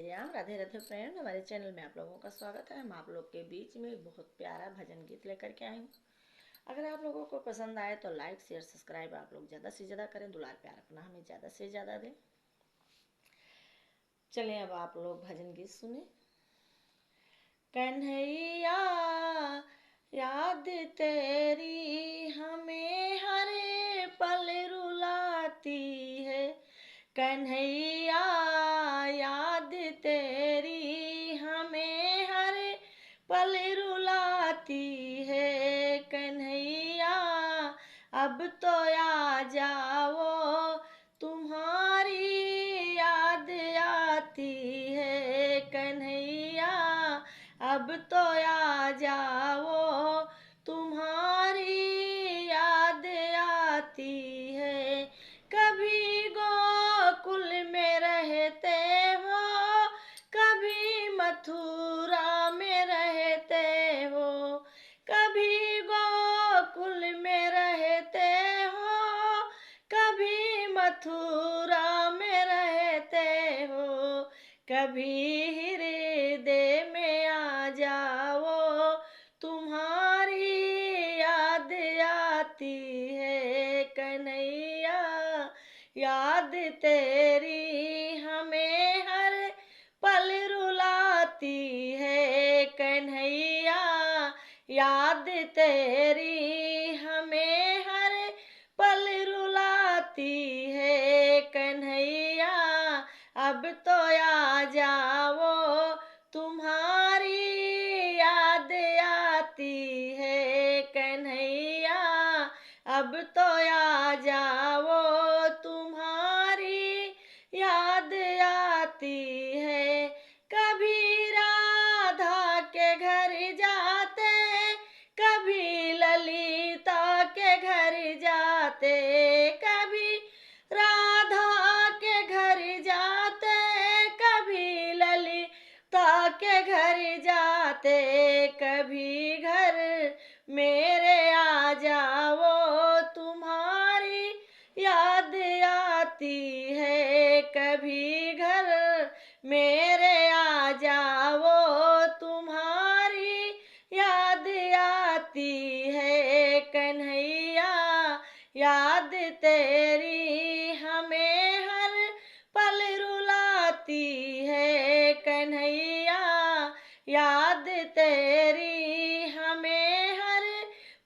Shri Ram. Radhe Radhe friend, हमारे channel में आप लोगों का स्वागत है। हम आप लोग के बीच में एक बहुत प्यारा भजन गीत लेकर के आए हूँ। अगर आप लोगों को पसंद आए तो लाइक शेयर सब्सक्राइब आप लोग ज़्यादा से ज़्यादा करें। दुलार प्यार अपना हमें ज़्यादा से ज़्यादा दें। चलें अब आप लोग भजन गीत सुने। कन्हैया याद तेरी हमें हर पल रुलाती है। कन्हैया याद तेरी हमें हर पल रुलाती है। कन्हैया अब तो आ जाओ, तुम्हारी याद आती है। कन्हैया अब तो आ जाओ, तुम्हारी याद आती है। कभी गोकुल में रहते हो, कभी मथुरा में रहते हो। कभी गोकुल में रहते हो, कभी मथुरा में रहते हो। कभी हृदय में आ जाओ, तुम्हारी याद आती है। कन्हैया याद तेरी हमें हर पल रुलाती है। कन्हैया याद तेरी हमें हर पल रुलाती है। कन्हैया अब तो आ जाओ, तुम्हारी याद आती है। कन्हैया अब तो आ जाओ, तुम्हारी याद आती है। कभी राधा के घर जाते, कभी ललिता के घर जाते। कभी राधा के घर जाते, कभी ललिता के घर जाते। कभी घर मेरे आ जाओ, तुम्हारी याद आती है। कभी घर मेरे आ जाओ, तुम्हारी याद आती है। कन्हैया याद तेरी हमें हर पल रुलाती है। कन्हैया याद तेरी हमें हर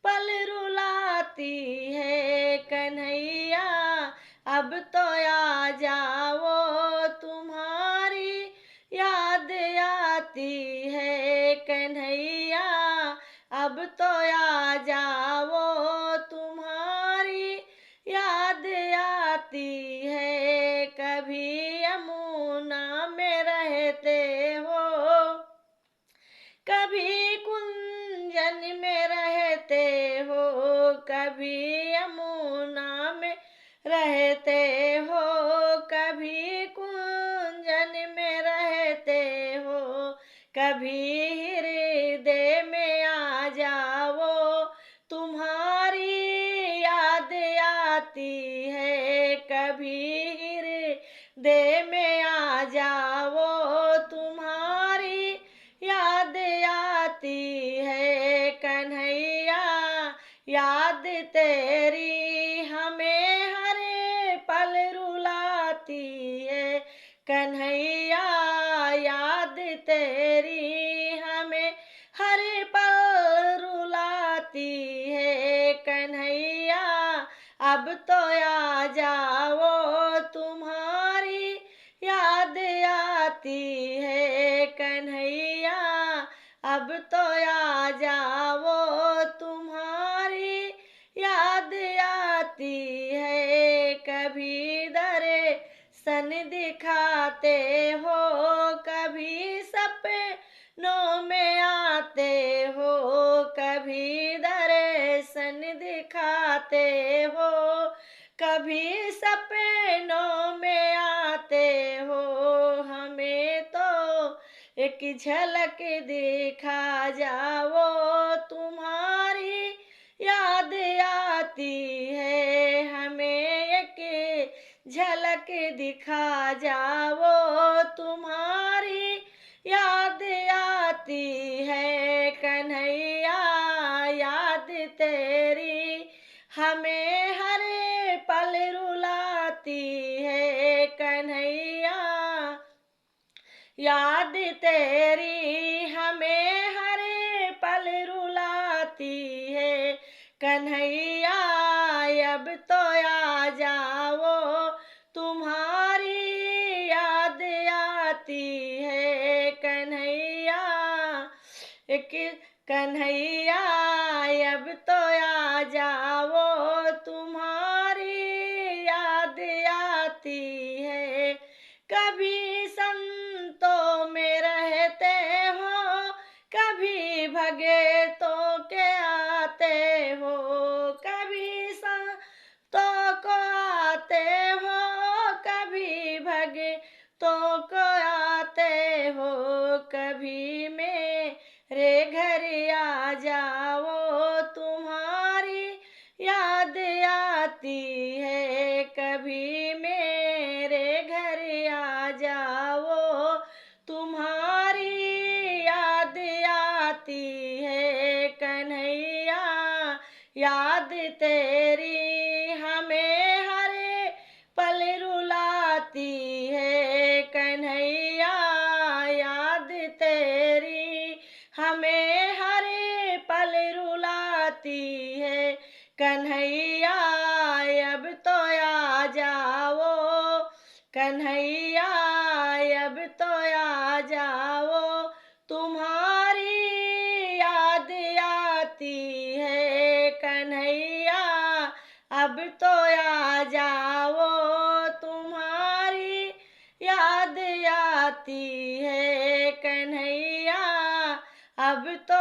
पल रुलाती है। कन्हैया अब तो आ जाओ, तुम्हारी याद आती है। कन्हैया अब तो आ जाओ, तुम्हारी याद आती है। कभी यमुना में रहते हो, कभी कुंजन में रहते हो। कभी यमुना में रहते हो, कभी कुंजन में रहते हो। कभी हृदय में आ जाओ, तुम्हारी याद आती है। कभी हृदय में आ जाओ, तुम्हारी याद आती है। कन्हैया याद तेरी हमें हर पल रुलाती है। कन्हैया याद तेरी हमें हर पल रुलाती है। कन्हैया अब तो आ जाओ, तुम्हारी याद आती है। कन्हैया अब तो आ जाओ, तुम्हारी याद आती है। कभी दर्शन दिखाते हो, कभी सपनों में आते हो। कभी दर्शन दिखाते हो, कभी सपनों में आते हो। हमें तो एक झलक दिखा जाओ, तुम्हारी याद आती है। हमें एक झलक दिखा जाओ, तुम्हारी है कन्हैया याद तेरी, हमें हर पल रुलाती है कन्हैया याद तेरी, हमें हर पल रुलाती है कन्हैया। अब तो आ जाओ तुम्हारी याद आती है कन्हैया, एक कन्हैया अब तो आ जाओ तुम्हारी याद आती है। कभी संतों में रहते हो, कभी भगतों के आते हो, कभी संतों को आते हो, कभी भगतों को आते हो, कभी मेरे घर आ जाओ तुम्हारी याद आती है, कभी मेरे घर आ जाओ तुम्हारी याद आती है कन्हैया याद तेरी, हमें हर पल रुलाती है कन्हैया याद तेरी, हमें हर पल रुलाती है कन्हैया। अब तो आ जाओ कन्हैया, अब तो आ जाओ तुम्हारी याद आती है कन्हैया, अब तो आ जाओ तुम्हारी याद आती है कन्हैया, अब तो